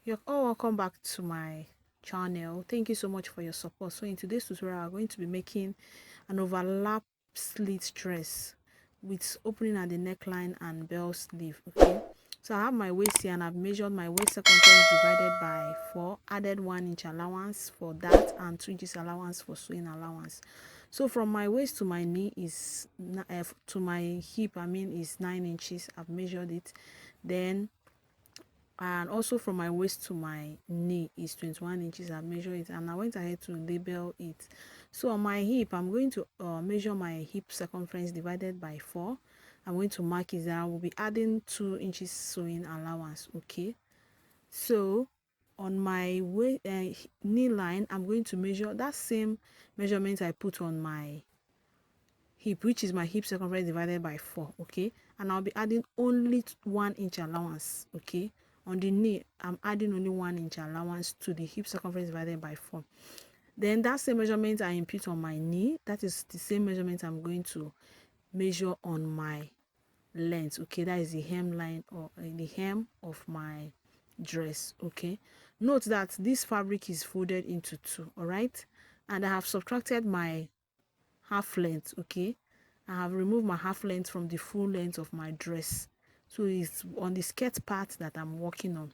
You're all welcome back to my channel. Thank you so much for your support. So in today's tutorial, I'm going to be making an overlap slit dress with opening at the neckline and bell sleeve. Okay, so I have my waist here and I've measured my waist circumference divided by 4, added 1 inch allowance for that and 2 inches allowance for sewing allowance. So from my waist to my knee is to my hip, is 9 inches. I've measured it. Then and also from my waist to my knee is 21 inches. I measure it and I went ahead to label it. So on my hip, I'm going to measure my hip circumference divided by 4. I'm going to mark it there. I will be adding 2 inches sewing allowance. Okay, so on my knee line, I'm going to measure that same measurement I put on my hip, which is my hip circumference divided by 4. Okay, and I'll be adding only 1 inch allowance. Okay, on the knee, I'm adding only 1 inch allowance to the hip circumference divided by 4. Then that same measurement I impute on my knee, that is the same measurement I'm going to measure on my length. Okay, that is the hem line or the hem of my dress. Okay, note that this fabric is folded into 2. All right, and I have subtracted my half length. Okay, I have removed my half length from the full length of my dress, so it's on the skirt part that I'm working on.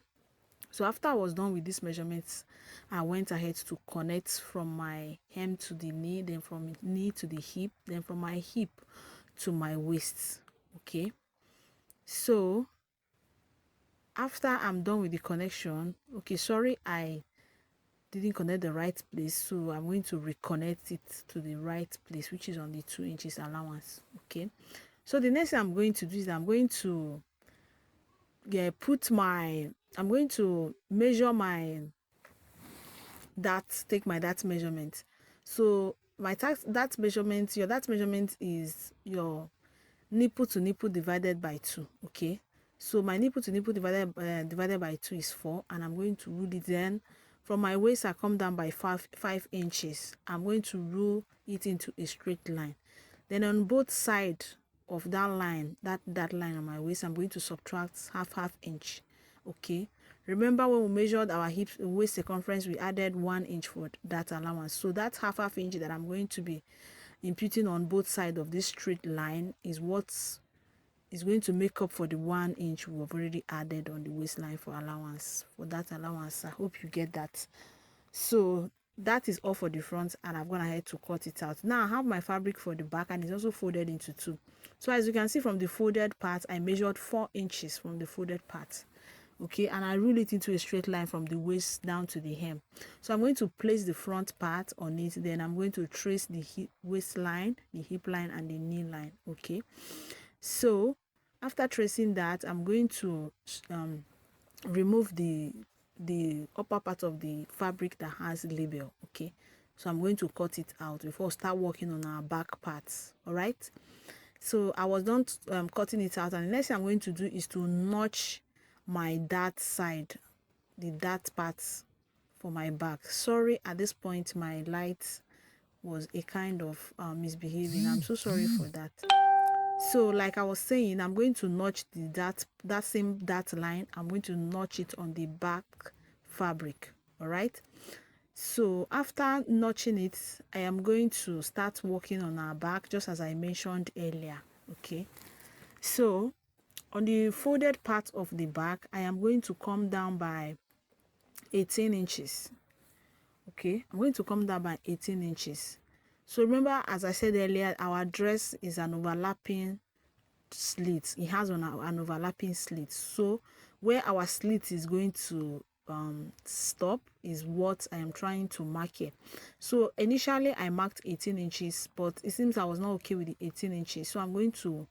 So after I was done with these measurements, I went ahead to connect from my hem to the knee, then from knee to the hip, then from my hip to my waist. Okay, so after I'm done with the connection, okay, sorry, I didn't connect the right place, so I'm going to reconnect it to the right place, which is on the 2 inches allowance. Okay, so the next thing I'm going to do is I'm going to I'm going to measure my take my that measurement. So my that measurement, your that measurement is your nipple to nipple divided by 2. Okay, so my nipple to nipple divided by 2 is 4, and I'm going to rule it. Then from my waist I come down by 5 inches. I'm going to rule it into a straight line. Then on both sides of that line, that line on my waist, I'm going to subtract half inch. Okay, remember when we measured our hip waist circumference, we added 1 inch for that allowance. So that half inch that I'm going to be imputing on both sides of this straight line is what is going to make up for the 1 inch we've already added on the waistline for allowance, for that allowance. I hope you get that. So that is all for the front, and I've gone ahead to cut it out. Now I have my fabric for the back, and it's also folded into 2. So as you can see from the folded part, I measured 4 inches from the folded part. Okay, and I rule it into a straight line from the waist down to the hem. So I'm going to place the front part on it, then I'm going to trace the waistline, the hip line, and the knee line. Okay, so after tracing that, I'm going to remove the upper part of the fabric that has label. Okay, so I'm going to cut it out before we start working on our back parts. All right, so I was done cutting it out, and the next thing I'm going to do is to notch my dart side, the dart parts for my back. Sorry, at this point my light was a kind of misbehaving. I'm so sorry for that. So like I was saying, I'm going to notch that same dart line. I'm going to notch it on the back fabric. All right, so after notching it, I am going to start working on our back, just as I mentioned earlier. Okay, so on the folded part of the back, I am going to come down by 18 inches. Okay, I'm going to come down by 18 inches. So remember, as I said earlier, our dress is an overlapping slit. It has an overlapping slit. So where our slit is going to stop is what I am trying to mark here. So initially I marked 18 inches, but it seems I was not okay with the 18 inches. So I'm going to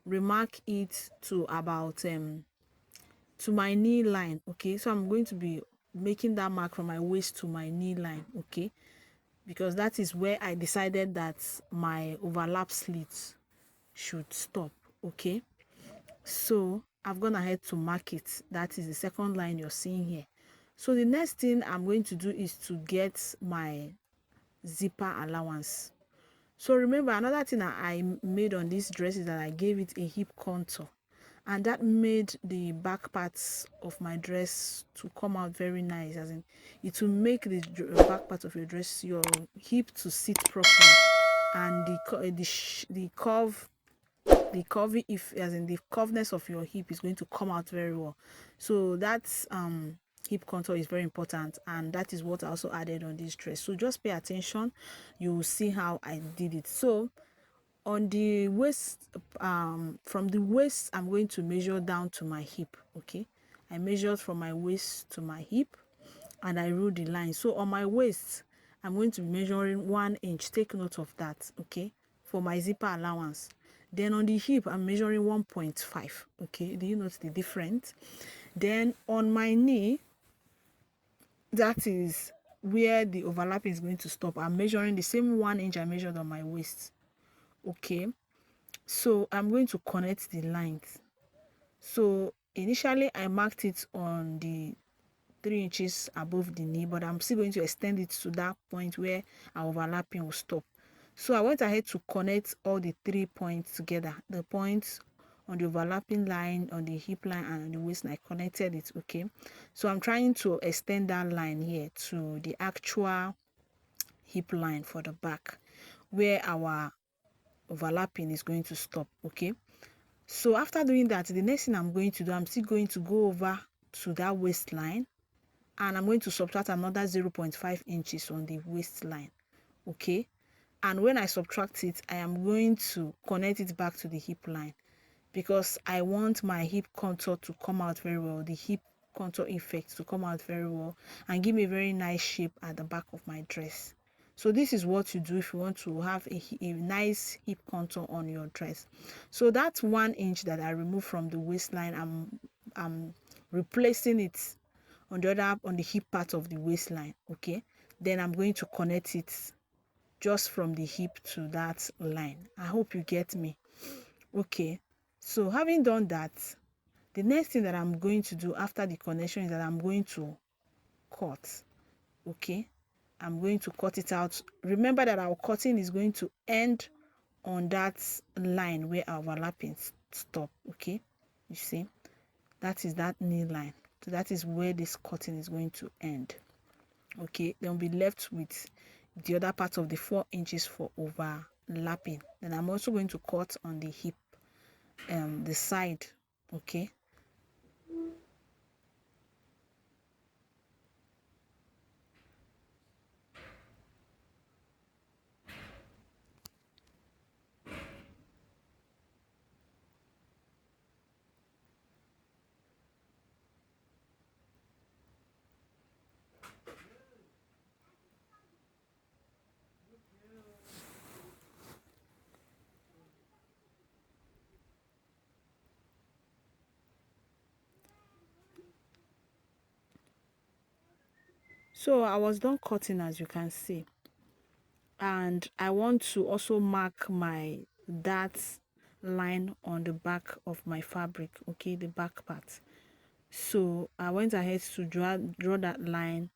remark it to about to my knee line. Okay, so I'm going to be making that mark from my waist to my knee line. Okay, because that is where I decided that my overlap slit should stop. Okay, so I've gone ahead to mark it. That is the second line you're seeing here. So the next thing I'm going to do is to get my zipper allowance. So remember, another thing that I made on this dress is that I gave it a hip contour. and that made the back parts of my dress to come out very nice. As in, it will make the back part of your dress, your hip, to sit properly, and the curvy, if as in the curveness of your hip, is going to come out very well. So that's hip contour is very important, and that is what I also added on this dress. So just pay attention, you will see how I did it. So on the waist, from the waist, I'm going to measure down to my hip. Okay, I measured from my waist to my hip, and I ruled the line. So on my waist, I'm going to be measuring 1 inch. Take note of that, okay, for my zipper allowance. Then on the hip, I'm measuring 1.5. Okay, do you notice the difference? Then on my knee, that is where the overlapping is going to stop. I'm measuring the same 1 inch I measured on my waist. Okay, so I'm going to connect the lines. So initially I marked it on the 3 inches above the knee, but I'm still going to extend it to that point where our overlapping will stop. So I went ahead to connect all the 3 points together, the points on the overlapping line, on the hip line, and on the waistline. I connected it. Okay, so I'm trying to extend that line here to the actual hip line for the back, where our overlapping is going to stop. Okay, so after doing that, the next thing I'm going to do, I'm still going to go over to that waistline, and I'm going to subtract another 0.5 inches on the waistline. Okay, and when I subtract it, I am going to connect it back to the hip line, because I want my hip contour to come out very well, the hip contour effect to come out very well, and give me a very nice shape at the back of my dress. So this is what you do if you want to have a nice hip contour on your dress. So that's 1 inch that I removed from the waistline. I'm replacing it on the hip part of the waistline. Okay, then I'm going to connect it just from the hip to that line. I hope you get me. Okay, so having done that, the next thing that I'm going to do after the connection is that I'm going to cut. Okay, I'm going to cut it out. Remember that our cutting is going to end on that line where our overlapping stop. Okay, you see, that is that knee line. So that is where this cutting is going to end. Okay, then we'll be left with the other part of the 4 inches for overlapping. Then I'm also going to cut on the hip, the side. Okay, so I was done cutting, as you can see, and I want to also mark my that line on the back of my fabric. Okay, the back part. So I went ahead to draw that line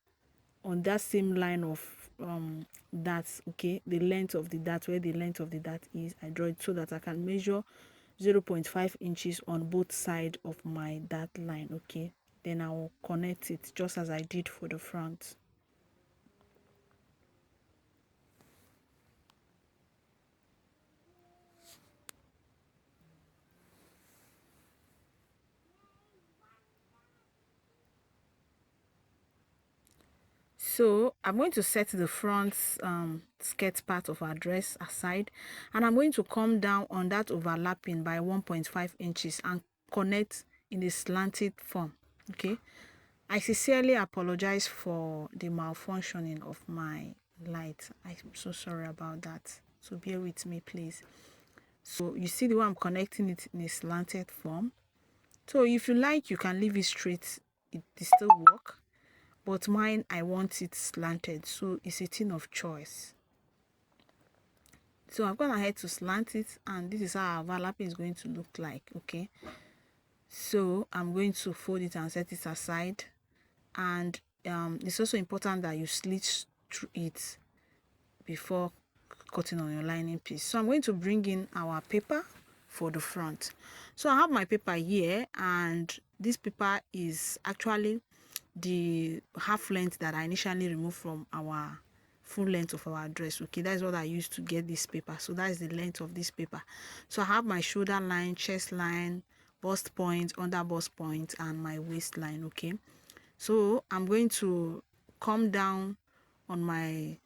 on that same line of that. Okay, the length of the dart, where the length of the dart is, I draw it so that I can measure 0.5 inches on both sides of my dart line. Okay, then I will connect it just as I did for the front. So I'm going to set the front skirt part of our dress aside, and I'm going to come down on that overlapping by 1.5 inches and connect in a slanted form. Okay, I sincerely apologize for the malfunctioning of my light. I'm so sorry about that, so bear with me, please. So you see the way I'm connecting it in a slanted form. So if you like, you can leave it straight, it still work, but mine, I want it slanted, so it's a thing of choice. So I've gone ahead to slant it, and this is how our overlapping is going to look like. Okay, so I'm going to fold it and set it aside, and it's also important that you slit through it before cutting on your lining piece. So I'm going to bring in our paper for the front. So I have my paper here, and this paper is actually the half length that I initially removed from our full length of our dress. Okay, that is what I used to get this paper. So that is the length of this paper. So I have my shoulder line, chest line, bust point, under bust point, and my waistline. Okay, so I'm going to come down on my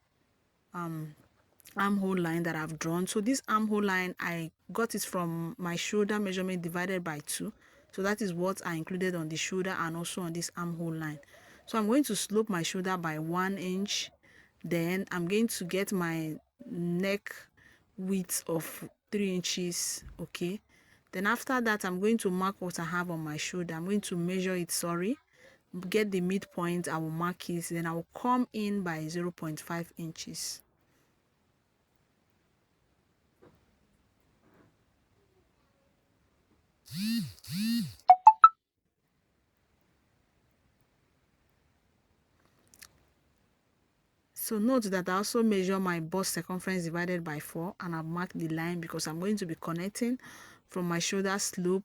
armhole line that I've drawn. So this armhole line, I got it from my shoulder measurement divided by 2. So that is what I included on the shoulder and also on this armhole line. So I'm going to slope my shoulder by 1 inch. Then I'm going to get my neck width of 3 inches. Okay, then after that, I'm going to mark what I have on my shoulder. I'm going to measure it, get the midpoint. I will mark it, then I will come in by 0.5 inches. So note that I also measure my bust circumference divided by 4, and I've marked the line because I'm going to be connecting from my shoulder slope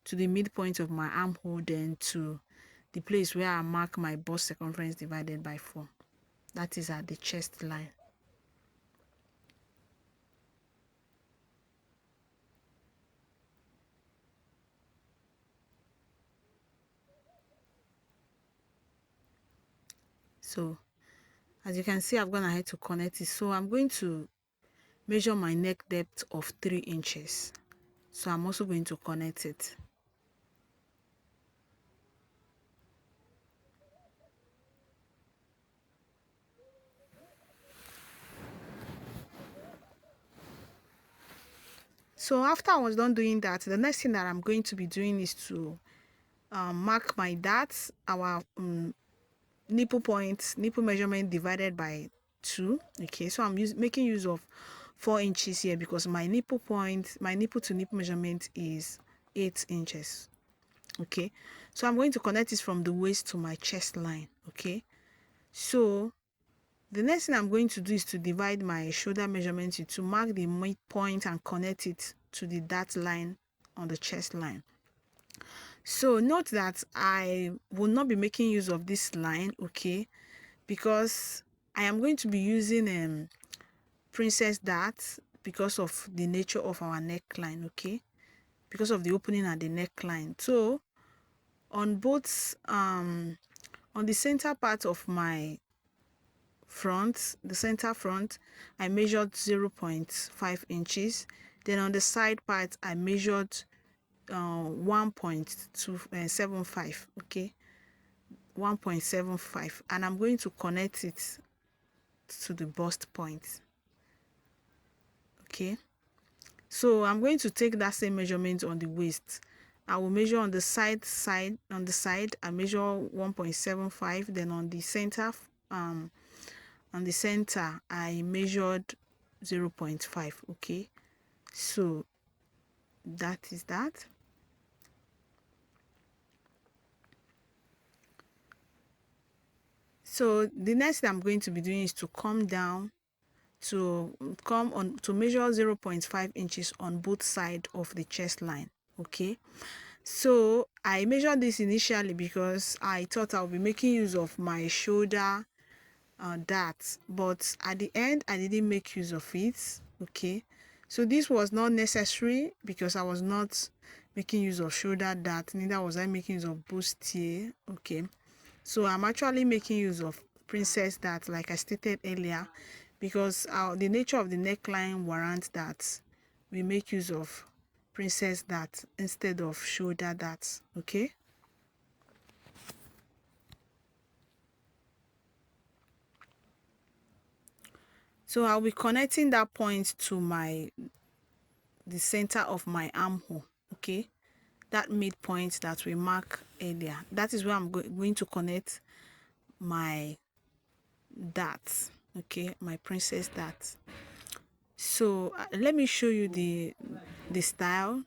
to the midpoint of my armhole, then to the place where I mark my bust circumference divided by 4. That is at the chest line. So as you can see, I've gone ahead to connect it. So I'm going to measure my neck depth of 3 inches. So I'm also going to connect it. So after I was done doing that, the next thing that I'm going to be doing is to mark my darts, our nipple measurement divided by 2. Okay, so I'm making use of 4 inches here because my nipple to nipple measurement is 8 inches. Okay, so I'm going to connect this from the waist to my chest line. Okay, so the next thing I'm going to do is to divide my shoulder measurement to mark the midpoint and connect it to the dart line on the chest line. So note that I will not be making use of this line, okay, because I am going to be using princess darts because of the nature of our neckline, okay, because of the opening at the neckline. So on both on the center part of my front, the center front, I measured 0.5 inches. Then on the side part, I measured 1.275, okay, 1.75, and I'm going to connect it to the bust point. Okay, so I'm going to take that same measurement on the waist. I will measure on the side I measure 1.75. Then on the center I measured 0.5. okay, so that is that. So the next thing I'm going to be doing is to come down to measure 0.5 inches on both sides of the chest line. Okay, so I measured this initially because I thought I'll be making use of my shoulder darts, but at the end I didn't make use of it. Okay, so this was not necessary because I was not making use of shoulder dart, neither was I making use of bustier. Okay, so I'm actually making use of princess dart, like I stated earlier, because the nature of the neckline warrants that we make use of princess dart instead of shoulder darts. Okay, so I'll be connecting that point to the center of my armhole. Okay, that midpoint that we mark earlier, that is where I'm going to connect my darts. Okay, my princess darts. So let me show you the style.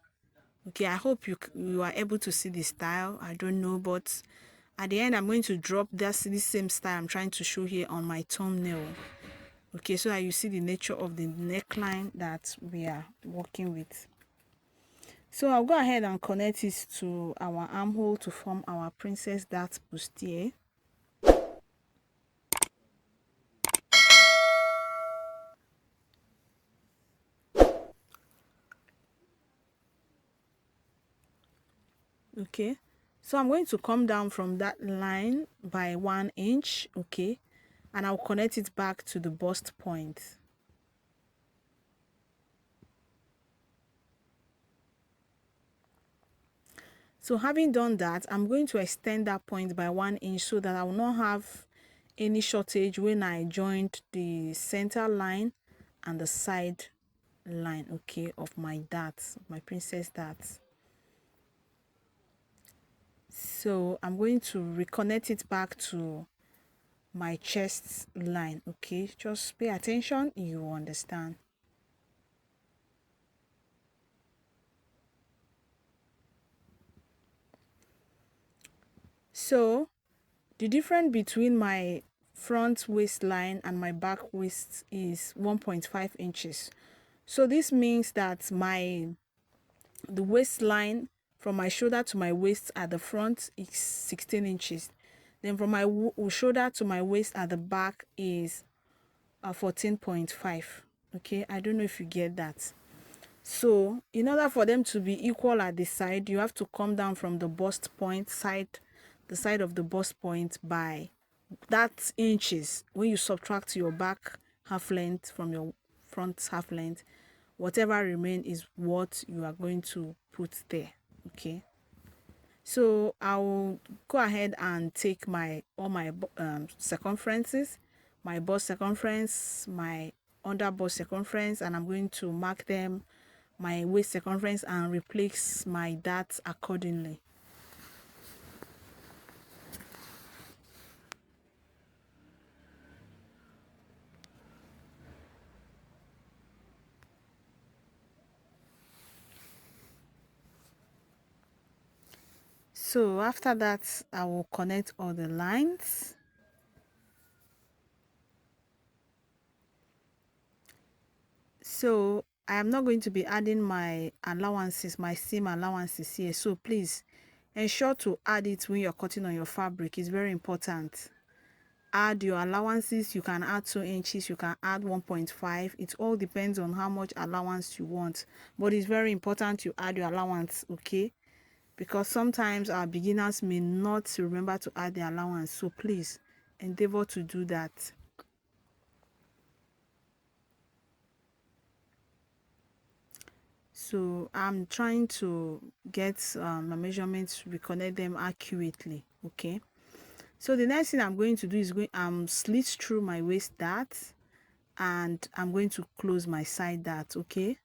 Okay, I hope you are able to see the style. I don't know, but at the end I'm going to drop this same style I'm trying to show here on my thumbnail. Okay, so that you see the nature of the neckline that we are working with. So I'll go ahead and connect it to our armhole to form our princess dart bustier. Okay, so I'm going to come down from that line by 1 inch. Okay, and I'll connect it back to the bust point. So having done that, I'm going to extend that point by 1 inch so that I will not have any shortage when I joined the center line and the side line, okay, of my darts, my princess darts. So I'm going to reconnect it back to my chest line. Okay, just pay attention, you understand. So the difference between my front waistline and my back waist is 1.5 inches. So this means that the waistline from my shoulder to my waist at the front is 16 inches. Then from my shoulder to my waist at the back is 14.5. Okay, I don't know if you get that. So in order for them to be equal at the side, you have to come down from the bust point side, the side of the bust point by that inches. When you subtract your back half length from your front half length, whatever remain is what you are going to put there. Okay, so I'll go ahead and take all my circumferences, my bust circumference, my under bust circumference, and I'm going to mark them, my waist circumference, and replace my dart accordingly. So after that, I will connect all the lines. So I am not going to be adding my allowances, my seam allowances here. So please ensure to add it when you're cutting on your fabric. It's very important. Add your allowances. You can add 2 inches, you can add 1.5. It all depends on how much allowance you want. But it's very important you add your allowance, okay? Because sometimes our beginners may not remember to add the allowance. So please endeavor to do that. So I'm trying to get my measurements, reconnect them accurately. Okay, so the next thing I'm going to do is slit through my waist dart, and I'm going to close my side dart. Okay,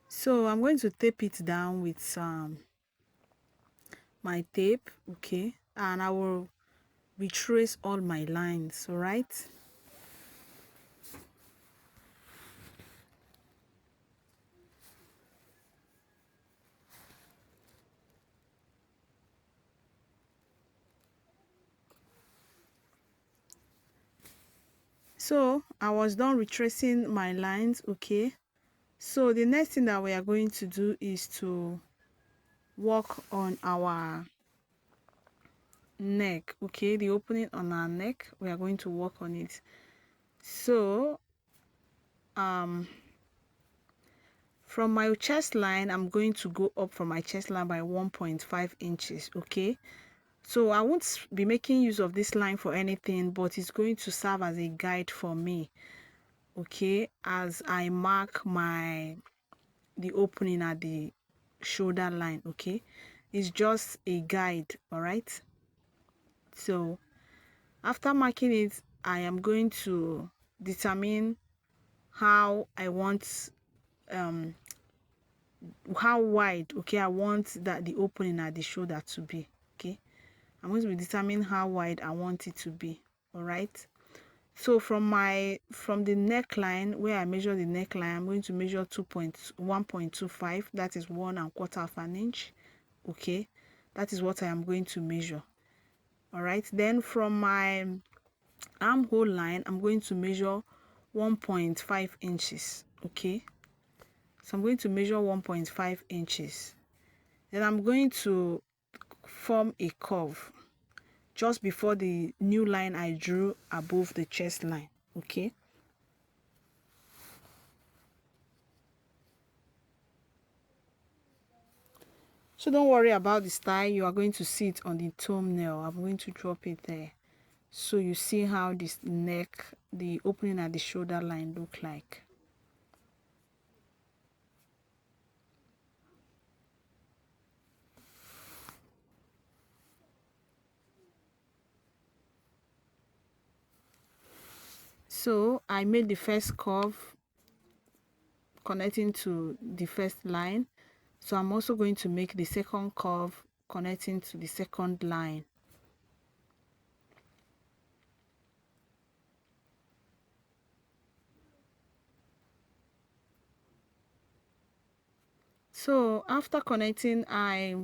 so I'm going to tape it down with my tape. Okay, and I will retrace all my lines. All right. So I was done retracing my lines. Okay, so the next thing that we are going to do is to work on our neck. Okay, the opening on our neck, we are going to work on it. So from my chest line, I'm going to go up from my chest line by 1.5 inches. Okay, so I won't be making use of this line for anything, but it's going to serve as a guide for me, okay, as I mark the opening at the shoulder line. Okay, it's just a guide. All right, so after marking it, I am going to determine how I want how wide, okay, I want that the opening at the shoulder to be. Okay, I'm going to be determining how wide I want it to be. All right, So from the neckline, where I measure the neckline, I'm going to measure 1.25. That is 1/4 of an inch. Okay, that is what I am going to measure. All right, then from my armhole line, I'm going to measure 1.5 inches. Okay, so I'm going to measure 1.5 inches. Then I'm going to form a curve just before the new line I drew above the chest line. Okay, so don't worry about the style. You are going to see it on the thumbnail. I'm going to drop it there, so you see how this neck, the opening at the shoulder line look like. So I made the first curve connecting to the first line, so I'm also going to make the second curve connecting to the second line. So after connecting, I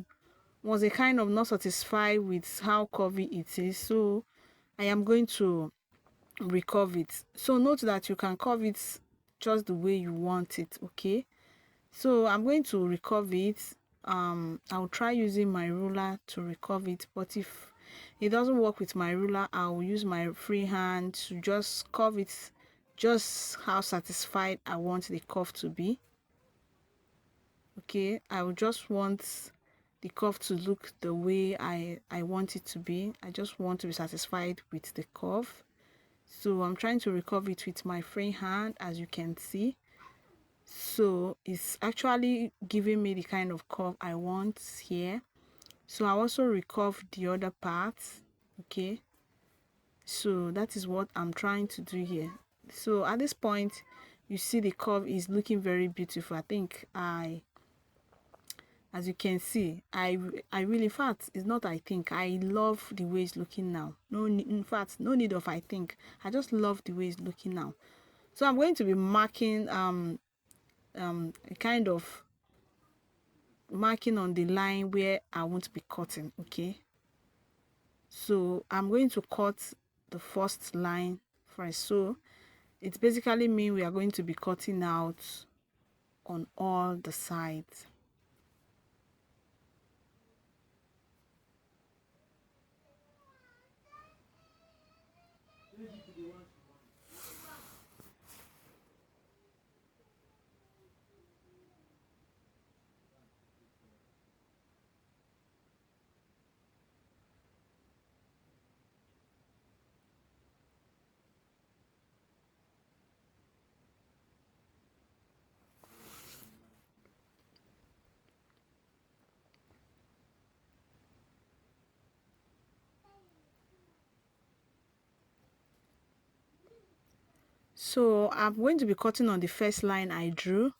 was a kind of not satisfied with how curvy it is, so I am going to recurve it. So note that you can curve it just the way you want it. Okay, so I'm going to recurve it. I'll try using my ruler to recurve it, but if it doesn't work with my ruler, I'll use my free hand to just curve it just how satisfied I want the curve to be. Okay, I will just want the curve to look the way I want it to be. I just want to be satisfied with the curve. So I'm trying to recurve it with my free hand, as you can see. So it's actually giving me the kind of curve I want here. So I also recurve the other part. Okay, so that is what I'm trying to do here. So at this point, you see the curve is looking very beautiful. I think as you can see, I really, in fact, it's not I think, I love the way it's looking now. No, in fact, no need of I think, I just love the way it's looking now. So I'm going to be marking a kind of marking on the line where I won't be cutting. Okay, so I'm going to cut the first line first. So it basically means we are going to be cutting out on all the sides. So I'm going to be cutting on the first line I drew,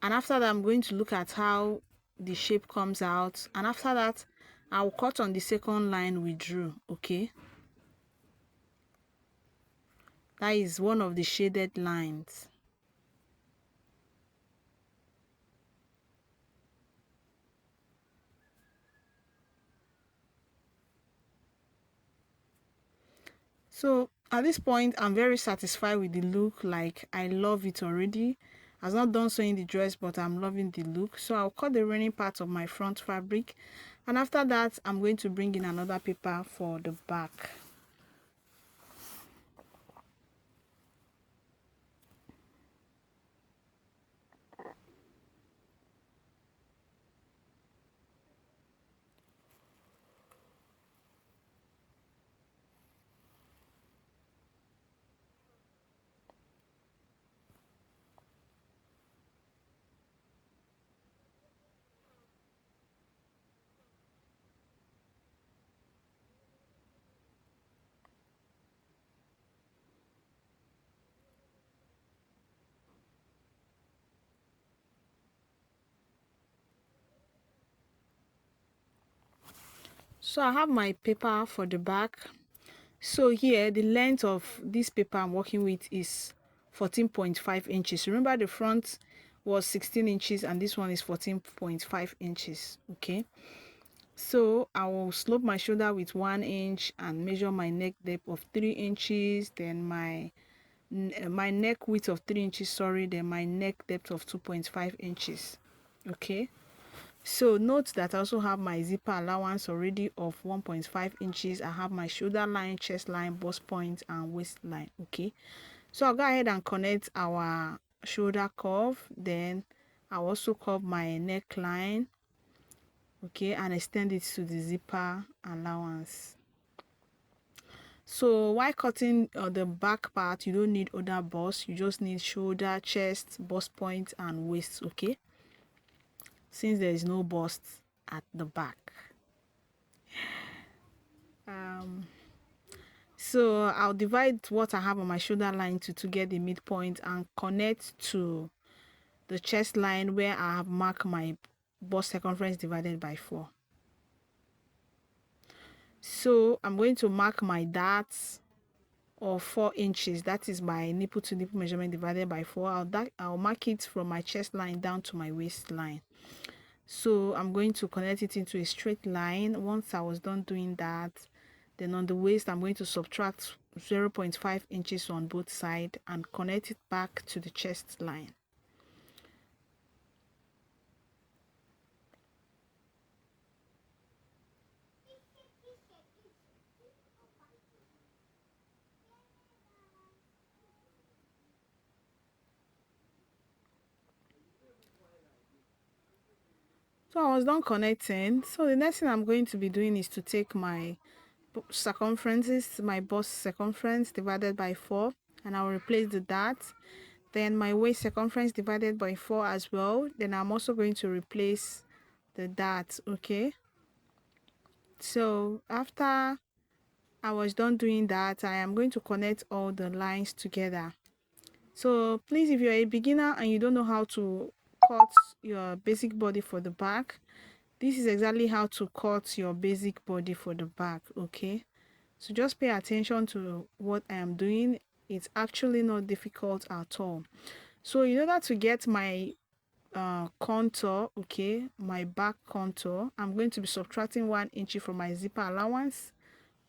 and after that I'm going to look at how the shape comes out, and after that I'll cut on the second line we drew. Okay, that is one of the shaded lines. So at this point, I'm very satisfied with the look. Like, I love it already. I've not done so in the dress, but I'm loving the look. So I'll cut the remaining part of my front fabric, and after that I'm going to bring in another paper for the back. So I have my paper for the back. So here the length of this paper I'm working with is 14.5 inches. Remember the front was 16 inches and this one is 14.5 inches. Okay, so I will slope my shoulder with 1 inch and measure my neck depth of 3 inches, then my neck width of 3 inches, sorry, then my neck depth of 2.5 inches. Okay, so note that I also have my zipper allowance already of 1.5 inches. I have my shoulder line, chest line, bust point and waistline. Okay, so I'll go ahead and connect our shoulder curve, then I'll also curve my neckline, okay, and extend it to the zipper allowance. So while cutting the back part, you don't need other bust, you just need shoulder, chest, bust point and waist. Okay, since there is no bust at the back. So I'll divide what I have on my shoulder line to get the midpoint and connect to the chest line where I have marked my bust circumference divided by 4. So I'm going to mark my darts of 4 inches. That is my nipple to nipple measurement divided by 4. I'll mark it from my chest line down to my waistline. So I'm going to connect it into a straight line. Once I was done doing that, then on the waist I'm going to subtract 0.5 inches on both sides and connect it back to the chest line. So I was done connecting. So the next thing I'm going to be doing is to take my circumferences, my bust circumference divided by 4, and I'll replace the dart. Then my waist circumference divided by 4 as well. Then I'm also going to replace the dart. Okay, so after I was done doing that, I am going to connect all the lines together. So please, if you're a beginner and you don't know how to cut your basic body for the back, this is exactly how to cut your basic body for the back. Okay, so just pay attention to what I am doing. It's actually not difficult at all. So in order to get my contour, okay, my back contour, I'm going to be subtracting 1 inch from my zipper allowance.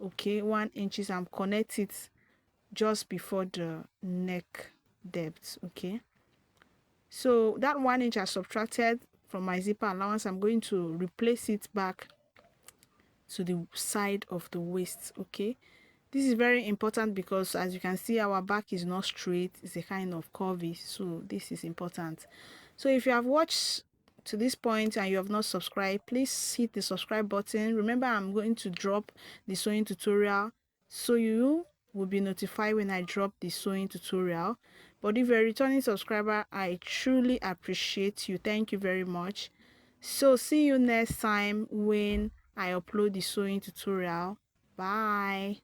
Okay, 1 inches. I'm connect it just before the neck depth. Okay, so that 1 inch I subtracted from my zipper allowance, I'm going to replace it back to the side of the waist. Okay, this is very important because as you can see, our back is not straight, it's a kind of curvy, so this is important. So if you have watched to this point and you have not subscribed, please hit the subscribe button. Remember, I'm going to drop the sewing tutorial, so you will be notified when I drop the sewing tutorial. But if you're a returning subscriber, I truly appreciate you. Thank you very much. So see you next time when I upload the sewing tutorial. Bye.